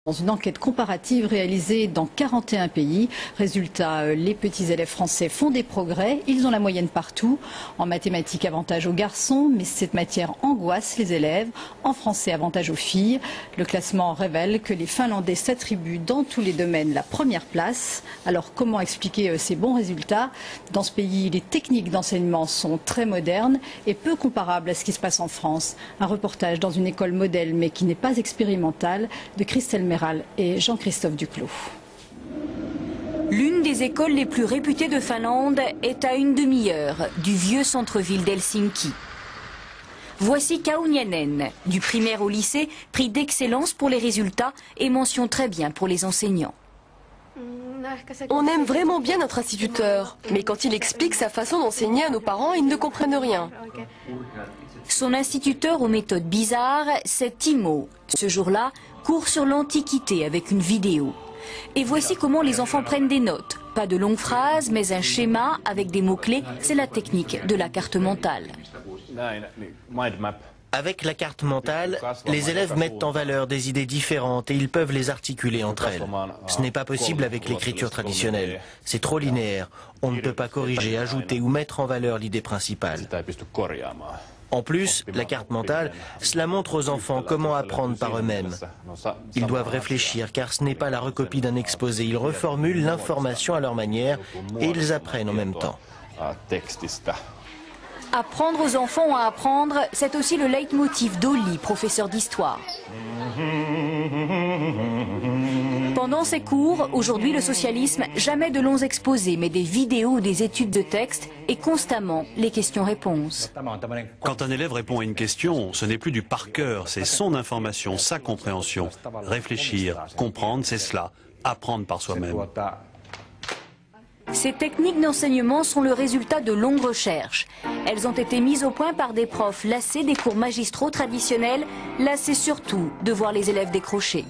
Dans une enquête comparative réalisée dans 41 pays, résultat, les petits élèves français font des progrès, ils ont la moyenne partout. En mathématiques, avantage aux garçons, mais cette matière angoisse les élèves. En français, avantage aux filles. Le classement révèle que les Finlandais s'attribuent dans tous les domaines la première place. Alors comment expliquer ces bons résultats? Dans ce pays, les techniques d'enseignement sont très modernes et peu comparables à ce qui se passe en France. Un reportage dans une école modèle mais qui n'est pas expérimentale de Christelle et Jean-Christophe Duclos. L'une des écoles les plus réputées de Finlande est à une demi-heure du vieux centre-ville d'Helsinki. Voici Kauniainen, du primaire au lycée, prix d'excellence pour les résultats et mention très bien pour les enseignants. On aime vraiment bien notre instituteur, mais quand il explique sa façon d'enseigner à nos parents, ils ne comprennent rien. Son instituteur aux méthodes bizarres, c'est Timo. Ce jour-là, cours sur l'Antiquité avec une vidéo. Et voici comment les enfants prennent des notes. Pas de longues phrases, mais un schéma avec des mots-clés. C'est la technique de la carte mentale. Avec la carte mentale, les élèves mettent en valeur des idées différentes et ils peuvent les articuler entre elles. Ce n'est pas possible avec l'écriture traditionnelle. C'est trop linéaire. On ne peut pas corriger, ajouter ou mettre en valeur l'idée principale. En plus, la carte mentale, cela montre aux enfants comment apprendre par eux-mêmes. Ils doivent réfléchir car ce n'est pas la recopie d'un exposé. Ils reformulent l'information à leur manière et ils apprennent en même temps. Apprendre aux enfants à apprendre, c'est aussi le leitmotiv d'Olli, professeur d'histoire. Pendant ses cours, aujourd'hui le socialisme, jamais de longs exposés, mais des vidéos ou des études de texte et constamment les questions-réponses. Quand un élève répond à une question, ce n'est plus du par cœur, c'est son information, sa compréhension. Réfléchir, comprendre, c'est cela, apprendre par soi-même. Ces techniques d'enseignement sont le résultat de longues recherches. Elles ont été mises au point par des profs lassés des cours magistraux traditionnels, lassés surtout de voir les élèves décrocher.